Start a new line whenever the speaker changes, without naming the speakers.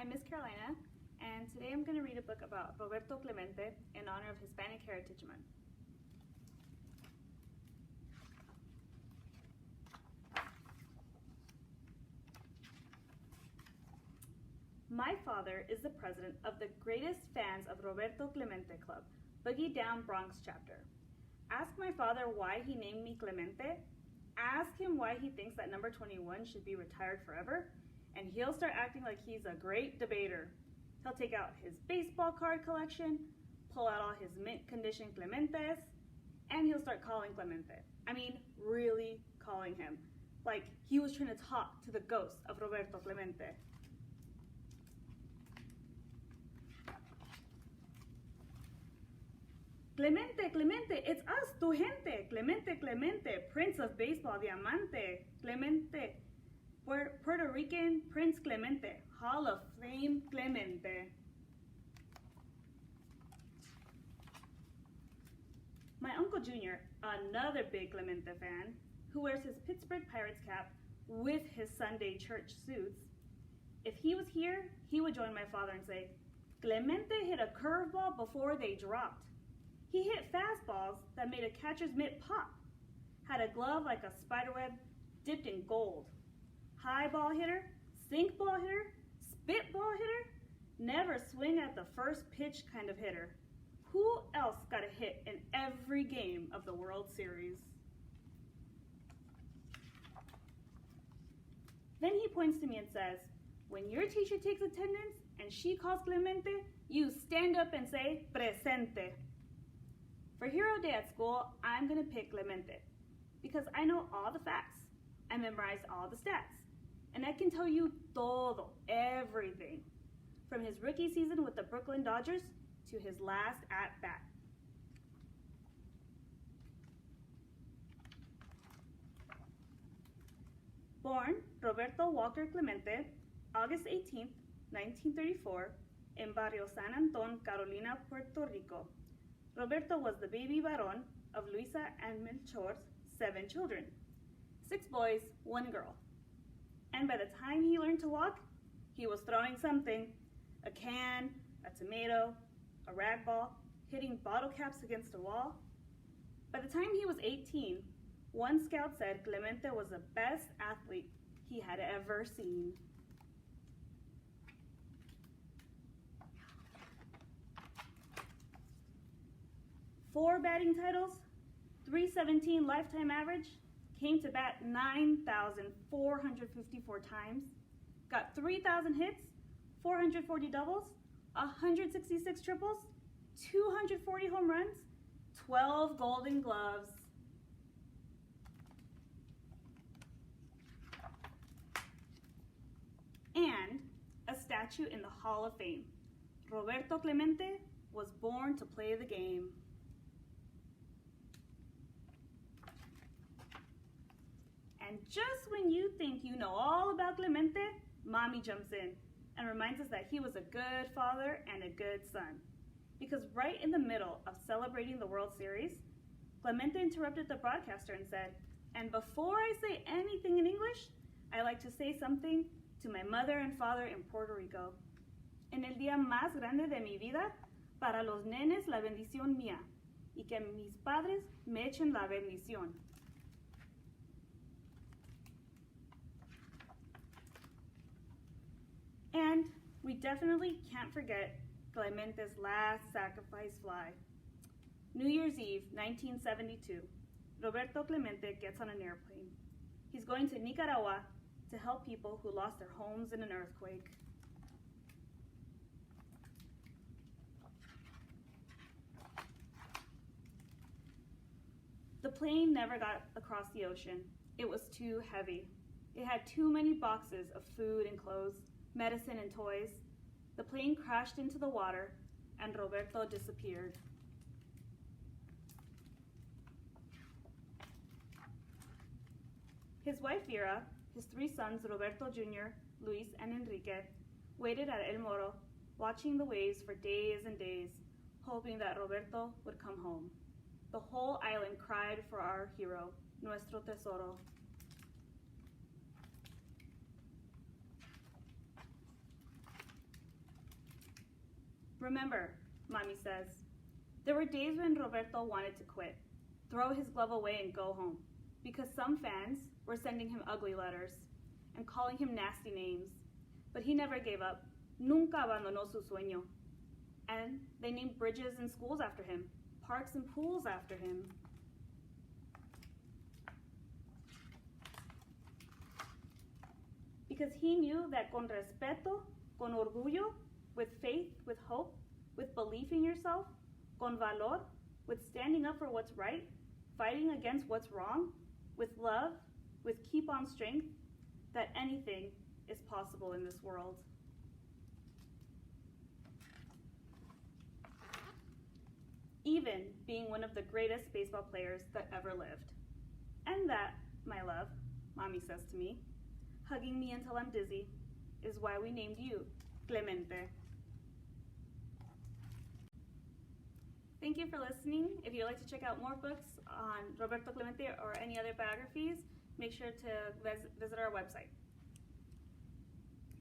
I'm Miss Carolina, and today I'm going to read a book about Roberto Clemente in honor of Hispanic Heritage Month. My father is the president of the greatest fans of Roberto Clemente Club, Boogie Down Bronx chapter. Ask my father why he named me Clemente. Ask him why he thinks that number 21 should be retired forever, and he'll start acting like he's a great debater. He'll take out his baseball card collection, pull out all his mint condition Clementes, and he'll start calling Clemente. I mean, really calling him. Like he was trying to talk to the ghost of Roberto Clemente. Clemente, Clemente, it's us, tu gente. Clemente, Clemente, Prince of Baseball, Diamante. Clemente, Puerto Rican Prince Clemente, Hall of Fame Clemente. My Uncle Junior, another big Clemente fan, who wears his Pittsburgh Pirates cap with his Sunday church suits, if he was here, he would join my father and say, Clemente hit a curveball before they dropped. He hit fastballs that made a catcher's mitt pop, had a glove like a spiderweb dipped in gold. High ball hitter, sink ball hitter, spit ball hitter, never swing at the first pitch kind of hitter. Who else got a hit in every game of the World Series? Then he points to me and says, when your teacher takes attendance and she calls Clemente, you stand up and say, presente. For Hero Day at school, I'm going to pick Clemente because I know all the facts. I memorized all the stats. And I can tell you todo, everything. From his rookie season with the Brooklyn Dodgers to his last at-bat. Born Roberto Walker Clemente, August 18, 1934, in Barrio San Anton, Carolina, Puerto Rico. Roberto was the baby varón of Luisa and Melchor's 7 children, 6 boys, 1 girl. And by the time he learned to walk, he was throwing something, a can, a tomato, a rag ball, hitting bottle caps against a wall. By the time he was 18, one scout said Clemente was the best athlete he had ever seen. Four batting titles, 317 lifetime average, came to bat 9,454 times, got 3,000 hits, 440 doubles, 166 triples, 240 home runs, 12 golden gloves. And a statue in the Hall of Fame. Roberto Clemente was born to play the game. And just when you think you know all about Clemente, Mommy jumps in and reminds us that he was a good father and a good son. Because right in the middle of celebrating the World Series, Clemente interrupted the broadcaster and said, and before I say anything in English, I like to say something to my mother and father in Puerto Rico. En el día más grande de mi vida, para los nenes la bendición mía, y que mis padres me echen la bendición. And we definitely can't forget Clemente's last sacrifice fly. New Year's Eve, 1972, Roberto Clemente gets on an airplane. He's going to Nicaragua to help people who lost their homes in an earthquake. The plane never got across the ocean. It was too heavy. It had too many boxes of food and clothes, medicine and toys. The plane crashed into the water and Roberto disappeared. His wife Vera, his 3 sons Roberto Jr., Luis, and Enrique, waited at El Morro, watching the waves for days and days, hoping that Roberto would come home. The whole island cried for our hero, nuestro tesoro. Remember, Mommy says, there were days when Roberto wanted to quit, throw his glove away and go home, because some fans were sending him ugly letters and calling him nasty names. But he never gave up. Nunca abandonó su sueño. And they named bridges and schools after him, parks and pools after him. Because he knew that con respeto, con orgullo, with faith, with hope, with belief in yourself, con valor, with standing up for what's right, fighting against what's wrong, with love, with keep on strength, that anything is possible in this world. Even being one of the greatest baseball players that ever lived. And that, my love, Mommy says to me, hugging me until I'm dizzy, is why we named you Clemente. Thank you for listening. If you'd like to check out more books on Roberto Clemente or any other biographies, make sure to visit our website.